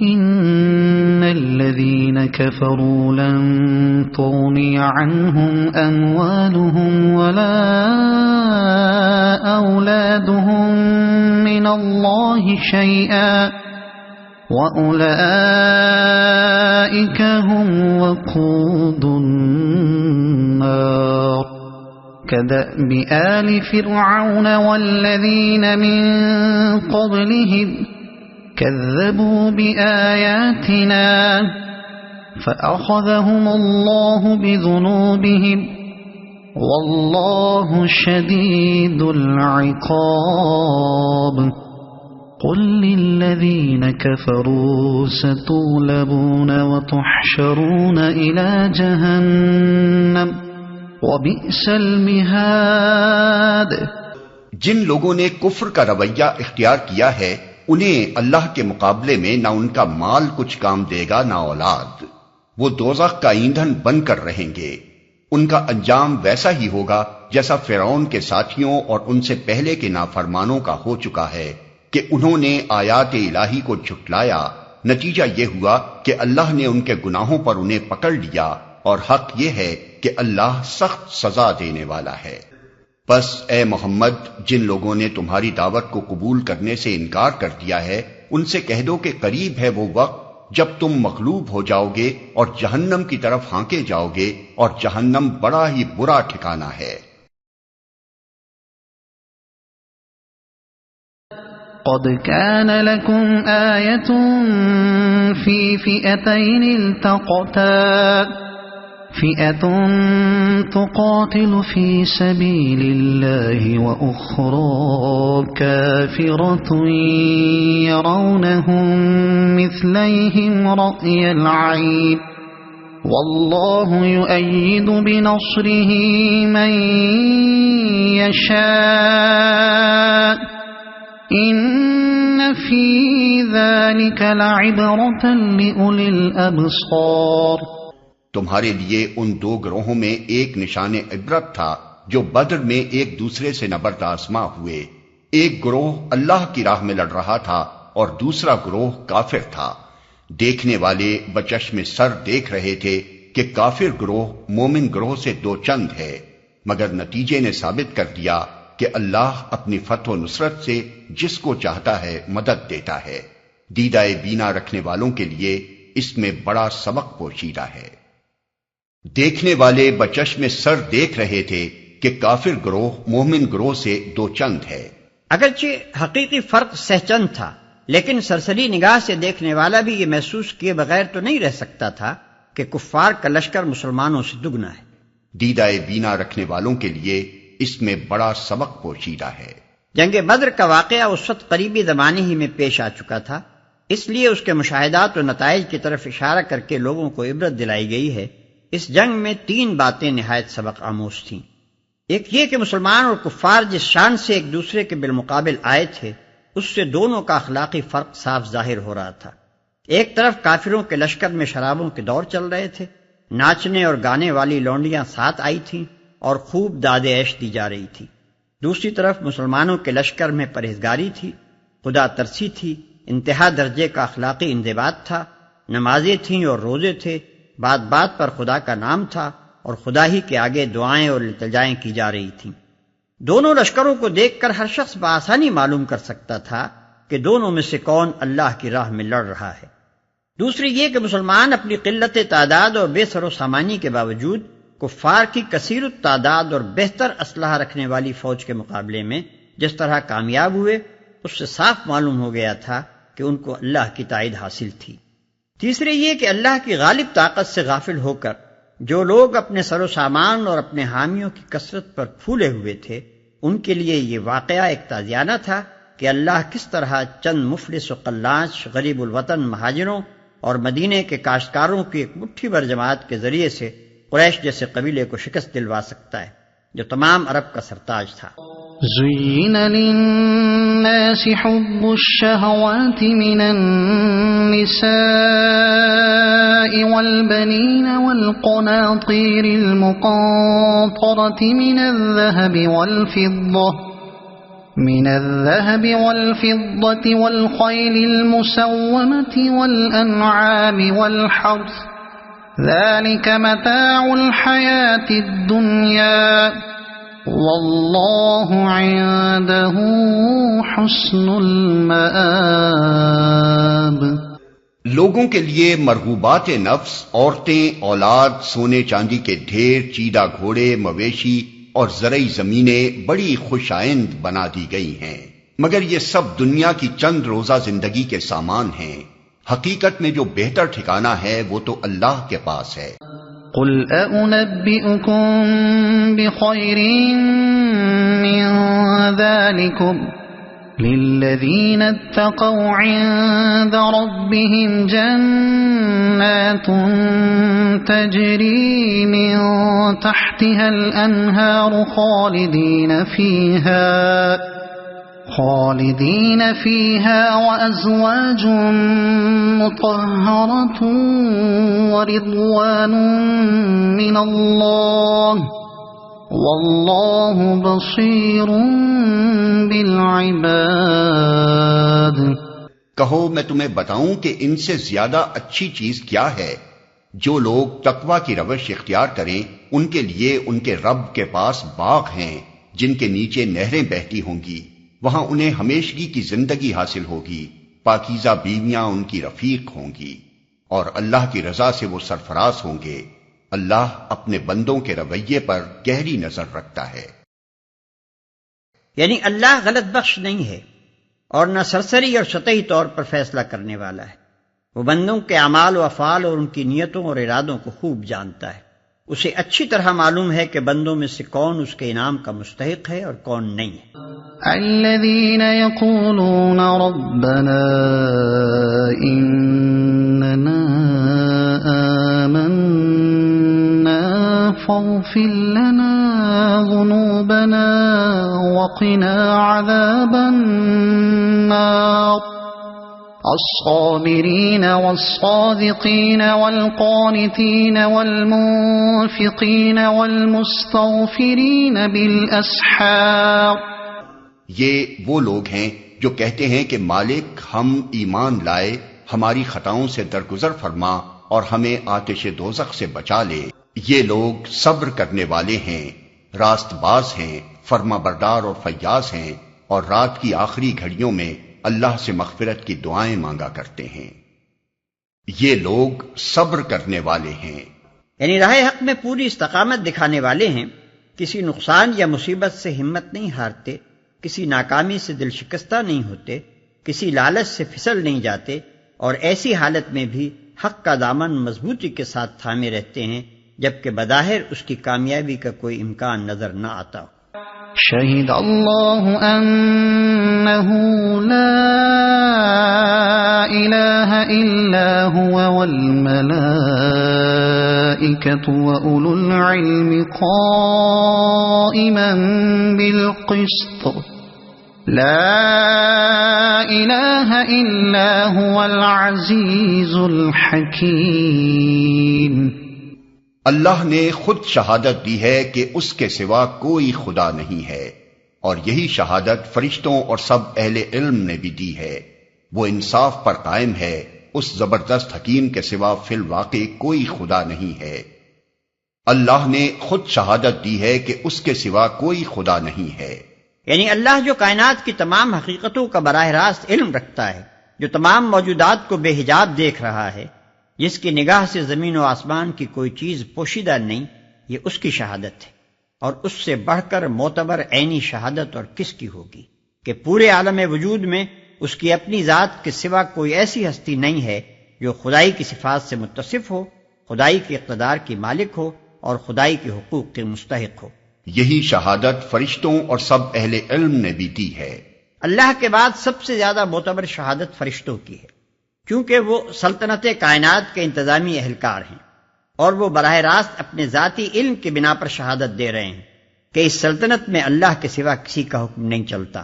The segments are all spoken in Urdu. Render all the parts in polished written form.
إن الذين كفروا لن تغني عنهم أموالهم ولا أولادهم من الله شيئا وأولئك هم وقود النار كدأب آل فرعون والذين من قبلهم كذبوا بآياتنا فأخذهم الله بذنوبهم والله شديد العقاب قل للذين كفروا ستغلبون وتحشرون إلى جهنم وبئس المہاد۔ جن لوگوں نے کفر کا رویہ اختیار کیا ہے انہیں اللہ کے مقابلے میں نہ ان کا مال کچھ کام دے گا نہ اولاد، وہ دوزخ کا ایندھن بن کر رہیں گے۔ ان کا انجام ویسا ہی ہوگا جیسا فرعون کے ساتھیوں اور ان سے پہلے کے نافرمانوں کا ہو چکا ہے کہ انہوں نے آیات الہی کو جھٹلایا، نتیجہ یہ ہوا کہ اللہ نے ان کے گناہوں پر انہیں پکڑ لیا، اور حق یہ ہے کہ اللہ سخت سزا دینے والا ہے۔ بس اے محمد، جن لوگوں نے تمہاری دعوت کو قبول کرنے سے انکار کر دیا ہے ان سے کہہ دو کہ قریب ہے وہ وقت جب تم مغلوب ہو جاؤ گے اور جہنم کی طرف ہانکے جاؤ گے، اور جہنم بڑا ہی برا ٹھکانہ ہے۔ قد كان لكم آية في فئتين التقتا فئة تقاتل في سبيل الله وأخرى كافرة يرونهم مثليهم رأي العين والله يؤيد بنصره من يشاء إن في ذلك لعبرة لأولي الأبصار۔ تمہارے لیے ان دو گروہوں میں ایک نشان عبرت تھا جو بدر میں ایک دوسرے سے نبرد آزما ہوئے۔ ایک گروہ اللہ کی راہ میں لڑ رہا تھا اور دوسرا گروہ کافر تھا۔ دیکھنے والے بچشم سر دیکھ رہے تھے کہ کافر گروہ مومن گروہ سے دو چند ہے، مگر نتیجے نے ثابت کر دیا کہ اللہ اپنی فتح و نصرت سے جس کو چاہتا ہے مدد دیتا ہے۔ دیدہ بینا رکھنے والوں کے لیے اس میں بڑا سبق پوشیدہ ہے۔ دیکھنے والے بچشم سر دیکھ رہے تھے کہ کافر گروہ مومن گروہ سے دو چند ہے۔ اگرچہ حقیقی فرق سہچند تھا، لیکن سرسری نگاہ سے دیکھنے والا بھی یہ محسوس کیے بغیر تو نہیں رہ سکتا تھا کہ کفار کا لشکر مسلمانوں سے دگنا ہے۔ دیدہ بینا رکھنے والوں کے لیے اس میں بڑا سبق پوشیدہ ہے۔ جنگ بدر کا واقعہ اس وقت قریبی زمانے ہی میں پیش آ چکا تھا، اس لیے اس کے مشاہدات و نتائج کی طرف اشارہ کر کے لوگوں کو عبرت دلائی گئی ہے۔ اس جنگ میں تین باتیں نہایت سبق آموز تھیں۔ ایک یہ کہ مسلمان اور کفار جس شان سے ایک دوسرے کے بالمقابل آئے تھے اس سے دونوں کا اخلاقی فرق صاف ظاہر ہو رہا تھا۔ ایک طرف کافروں کے لشکر میں شرابوں کے دور چل رہے تھے، ناچنے اور گانے والی لونڈیاں ساتھ آئی تھیں اور خوب داد عیش دی جا رہی تھی۔ دوسری طرف مسلمانوں کے لشکر میں پرہیزگاری تھی، خدا ترسی تھی، انتہا درجے کا اخلاقی انضباط تھا، نمازیں تھیں اور روزے تھے، بات بات پر خدا کا نام تھا اور خدا ہی کے آگے دعائیں اور التجائیں کی جا رہی تھیں۔ دونوں لشکروں کو دیکھ کر ہر شخص بآسانی معلوم کر سکتا تھا کہ دونوں میں سے کون اللہ کی راہ میں لڑ رہا ہے۔ دوسری یہ کہ مسلمان اپنی قلت تعداد اور بے سر و سامانی کے باوجود کفار کی کثیر التعداد اور بہتر اسلحہ رکھنے والی فوج کے مقابلے میں جس طرح کامیاب ہوئے اس سے صاف معلوم ہو گیا تھا کہ ان کو اللہ کی تائید حاصل تھی۔ تیسرے یہ کہ اللہ کی غالب طاقت سے غافل ہو کر جو لوگ اپنے سر و سامان اور اپنے حامیوں کی کثرت پر پھولے ہوئے تھے ان کے لیے یہ واقعہ ایک تازیانہ تھا کہ اللہ کس طرح چند مفلس و قلاش غریب الوطن مہاجروں اور مدینے کے کاشتکاروں کی ایک مٹھی بھر جماعت کے ذریعے سے قریش جیسے قبیلے کو شکست دلوا سکتا ہے جو تمام عرب کا سرتاج تھا۔ زين للناس حب الشهوات من النساء والبنين والقناطير المقنطرة من الذهب والفضة من الذهب والفضة والخيل المسومة والأنعام والحرث ذلك متاع الحياة الدنيا والله عنده حسن المآب۔ لوگوں کے لیے مرغوبات نفس، عورتیں، اولاد، سونے چاندی کے ڈھیر، چیدہ گھوڑے، مویشی اور زرعی زمینیں بڑی خوش آئند بنا دی گئی ہیں، مگر یہ سب دنیا کی چند روزہ زندگی کے سامان ہیں۔ حقیقت میں جو بہتر ٹھکانہ ہے وہ تو اللہ کے پاس ہے۔ قل أنبئكم بخير من ذلكم للذين اتقوا عند ربهم جنات تجري من تحتها الأنهار خالدين فيها وأزواج مطهرة ورضوان من الله والله بصير بالعباد۔ کہو میں تمہیں بتاؤں کہ ان سے زیادہ اچھی چیز کیا ہے؟ جو لوگ تقوی کی روش اختیار کریں ان کے لیے ان کے رب کے پاس باغ ہیں جن کے نیچے نہریں بہتی ہوں گی، وہاں انہیں ہمیشگی کی زندگی حاصل ہوگی، پاکیزہ بیویاں ان کی رفیق ہوں گی، اور اللہ کی رضا سے وہ سرفراز ہوں گے۔ اللہ اپنے بندوں کے رویے پر گہری نظر رکھتا ہے۔ یعنی اللہ غلط بخش نہیں ہے اور نہ سرسری اور سطحی طور پر فیصلہ کرنے والا ہے۔ وہ بندوں کے اعمال و افعال اور ان کی نیتوں اور ارادوں کو خوب جانتا ہے۔ اسے اچھی طرح معلوم ہے کہ بندوں میں سے کون اس کے انعام کا مستحق ہے اور کون نہیں ہے۔ الذين يقولون ربنا إننا آمنا فاغفر لنا ذنوبنا وقنا عذاب النار الصابرين والصادقين والقانتين والمنفقين والمستغفرين بالأسحار۔ یہ وہ لوگ ہیں جو کہتے ہیں کہ مالک ہم ایمان لائے، ہماری خطاؤں سے درگزر فرما اور ہمیں آتش دوزخ سے بچا لے۔ یہ لوگ صبر کرنے والے ہیں، راست باز ہیں، فرما بردار اور فیاض ہیں، اور رات کی آخری گھڑیوں میں اللہ سے مغفرت کی دعائیں مانگا کرتے ہیں۔ یہ لوگ صبر کرنے والے ہیں، یعنی راہ حق میں پوری استقامت دکھانے والے ہیں، کسی نقصان یا مصیبت سے ہمت نہیں ہارتے، کسی ناکامی سے دل شکستہ نہیں ہوتے، کسی لالچ سے پھسل نہیں جاتے، اور ایسی حالت میں بھی حق کا دامن مضبوطی کے ساتھ تھامے رہتے ہیں جبکہ بظاہر اس کی کامیابی کا کوئی امکان نظر نہ آتا ہو۔ شہد اللہ انہ لا الہ الا هو والملائکۃ واولو العلم قائما بالقسط لا الہ الا هو العزیز الحکیم۔ اللہ نے خود شہادت دی ہے کہ اس کے سوا کوئی خدا نہیں ہے، اور یہی شہادت فرشتوں اور سب اہل علم نے بھی دی ہے۔ وہ انصاف پر قائم ہے، اس زبردست حکیم کے سوا فی الواقع کوئی خدا نہیں ہے۔ اللہ نے خود شہادت دی ہے کہ اس کے سوا کوئی خدا نہیں ہے، یعنی اللہ جو کائنات کی تمام حقیقتوں کا براہ راست علم رکھتا ہے، جو تمام موجودات کو بے حجاب دیکھ رہا ہے، جس کی نگاہ سے زمین و آسمان کی کوئی چیز پوشیدہ نہیں، یہ اس کی شہادت ہے، اور اس سے بڑھ کر معتبر عینی شہادت اور کس کی ہوگی کہ پورے عالم وجود میں اس کی اپنی ذات کے سوا کوئی ایسی ہستی نہیں ہے جو خدائی کی صفات سے متصف ہو، خدائی کے اقتدار کی مالک ہو اور خدائی کے حقوق کے مستحق ہو۔ یہی شہادت فرشتوں اور سب اہل علم نے بھی دی ہے۔ اللہ کے بعد سب سے زیادہ معتبر شہادت فرشتوں کی ہے، کیونکہ وہ سلطنت کائنات کے انتظامی اہلکار ہیں، اور وہ براہ راست اپنے ذاتی علم کی بنا پر شہادت دے رہے ہیں کہ اس سلطنت میں اللہ کے سوا کسی کا حکم نہیں چلتا،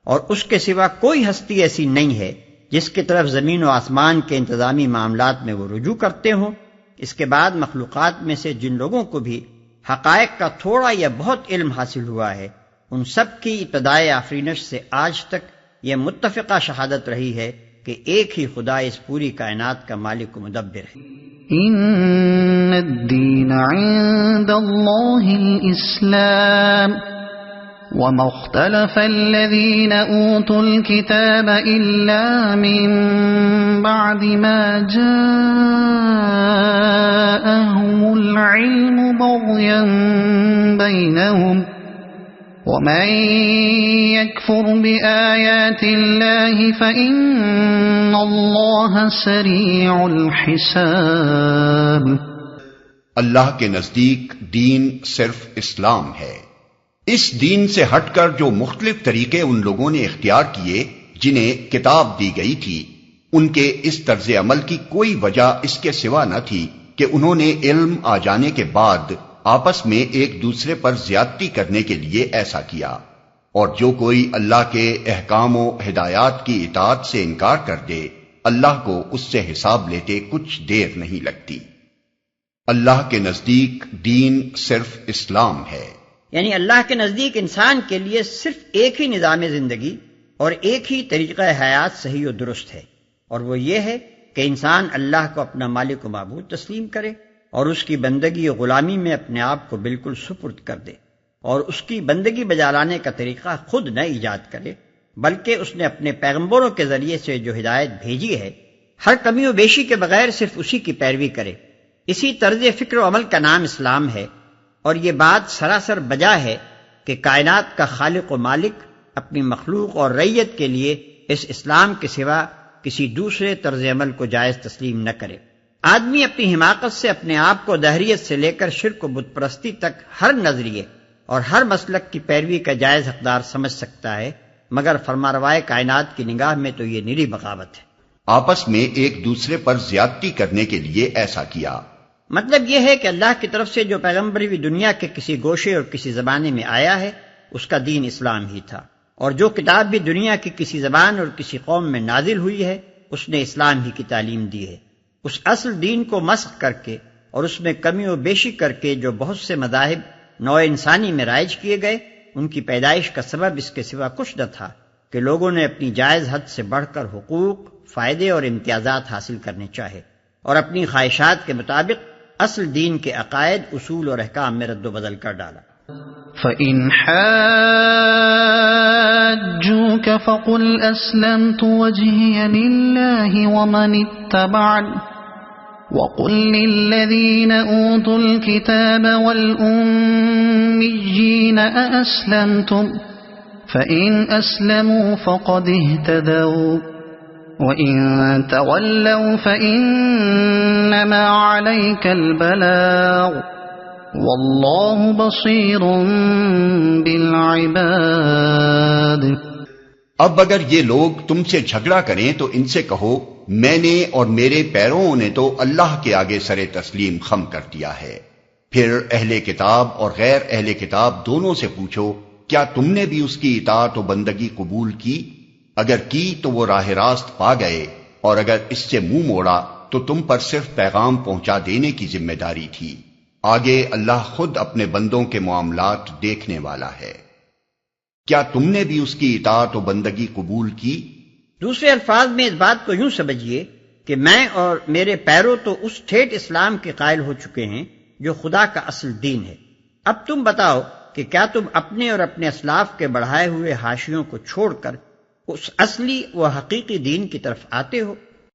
اور اس کے سوا کوئی ہستی ایسی نہیں ہے جس کی طرف زمین و آسمان کے انتظامی معاملات میں وہ رجوع کرتے ہوں۔ اس کے بعد مخلوقات میں سے جن لوگوں کو بھی حقائق کا تھوڑا یا بہت علم حاصل ہوا ہے، ان سب کی ابتدائے آفرینش سے آج تک یہ متفقہ شہادت رہی ہے کہ ایک ہی خدا اس پوری کائنات کا مالک و مدبر ہے۔ ان الدین عند اللہ الاسلام وما اختلف الذین اوتوا الكتاب الا من بعد ما جاءهم العلم بغیا بینهم ومن يكفر بآيات الله فإن الله سريع الحساب۔ اللہ کے نزدیک دین صرف اسلام ہے۔ اس دین سے ہٹ کر جو مختلف طریقے ان لوگوں نے اختیار کیے جنہیں کتاب دی گئی تھی، ان کے اس طرز عمل کی کوئی وجہ اس کے سوا نہ تھی کہ انہوں نے علم آ جانے کے بعد آپس میں ایک دوسرے پر زیادتی کرنے کے لیے ایسا کیا، اور جو کوئی اللہ کے احکام و ہدایات کی اطاعت سے انکار کر دے، اللہ کو اس سے حساب لیتے کچھ دیر نہیں لگتی۔ اللہ کے نزدیک دین صرف اسلام ہے، یعنی اللہ کے نزدیک انسان کے لیے صرف ایک ہی نظام زندگی اور ایک ہی طریقہ حیات صحیح و درست ہے، اور وہ یہ ہے کہ انسان اللہ کو اپنا مالک و معبود تسلیم کرے اور اس کی بندگی و غلامی میں اپنے آپ کو بالکل سپرد کر دے، اور اس کی بندگی بجا لانے کا طریقہ خود نہ ایجاد کرے، بلکہ اس نے اپنے پیغمبروں کے ذریعے سے جو ہدایت بھیجی ہے ہر کمی و بیشی کے بغیر صرف اسی کی پیروی کرے۔ اسی طرز فکر و عمل کا نام اسلام ہے، اور یہ بات سراسر بجا ہے کہ کائنات کا خالق و مالک اپنی مخلوق اور رعیت کے لیے اس اسلام کے سوا کسی دوسرے طرز عمل کو جائز تسلیم نہ کرے۔ آدمی اپنی حماقت سے اپنے آپ کو دہریت سے لے کر شرک و بت پرستی تک ہر نظریے اور ہر مسلک کی پیروی کا جائز حقدار سمجھ سکتا ہے، مگر فرمانروائے کائنات کی نگاہ میں تو یہ نری بغاوت ہے۔ آپس میں ایک دوسرے پر زیادتی کرنے کے لیے ایسا کیا۔ مطلب یہ ہے کہ اللہ کی طرف سے جو پیغمبر بھی دنیا کے کسی گوشے اور کسی زمانے میں آیا ہے اس کا دین اسلام ہی تھا، اور جو کتاب بھی دنیا کی کسی زبان اور کسی قوم میں نازل ہوئی ہے اس نے اسلام ہی کی تعلیم دی ہے۔ اس اصل دین کو مسخ کر کے اور اس میں کمی و بیشی کر کے جو بہت سے مذاہب نوع انسانی میں رائج کیے گئے، ان کی پیدائش کا سبب اس کے سوا کچھ نہ تھا کہ لوگوں نے اپنی جائز حد سے بڑھ کر حقوق، فائدے اور امتیازات حاصل کرنے چاہے، اور اپنی خواہشات کے مطابق اصل دین کے عقائد، اصول اور احکام میں رد و بدل کر ڈالا۔ فَإِنْ حَاجُّوكَ فَقُلْ أَسْلَمْتُ وَجْهِيَ لِلَّهِ وَمَنِ اتَّبَعَنِ وَقُلْ لِلَّذِينَ أُوتُوا الْكِتَابَ وَالْأُمِّيِّينَ أَأَسْلَمْتُمْ فَإِنْ أَسْلَمُوا فَقَدِ اهْتَدَوْا وَإِن تَوَلَّوْا فَإِنَّمَا عَلَيْكَ الْبَلَاغُ وَاللَّهُ بَصِيرٌ بِالْعِبَادِ۔ اب اگر یہ لوگ تم سے جھگڑا کریں تو ان سے کہو، میں نے اور میرے پیروں نے تو اللہ کے آگے سر تسلیم خم کر دیا ہے۔ پھر اہل کتاب اور غیر اہل کتاب دونوں سے پوچھو، کیا تم نے بھی اس کی اطاعت و بندگی قبول کی؟ اگر کی تو وہ راہ راست پا گئے، اور اگر اس سے منہ موڑا تو تم پر صرف پیغام پہنچا دینے کی ذمہ داری تھی۔ آگے اللہ خود اپنے بندوں کے معاملات دیکھنے والا ہے۔ کیا تم نے بھی اس کی اطاعت و بندگی قبول کی؟ دوسرے الفاظ میں اس بات کو یوں سمجھیے کہ میں اور میرے پیرو تو اس ٹھیٹ اسلام کے قائل ہو چکے ہیں جو خدا کا اصل دین ہے۔ اب تم بتاؤ کہ کیا تم اپنے اور اپنے اسلاف کے بڑھائے ہوئے حاشیوں کو چھوڑ کر اس اصلی و حقیقی دین کی طرف آتے ہو؟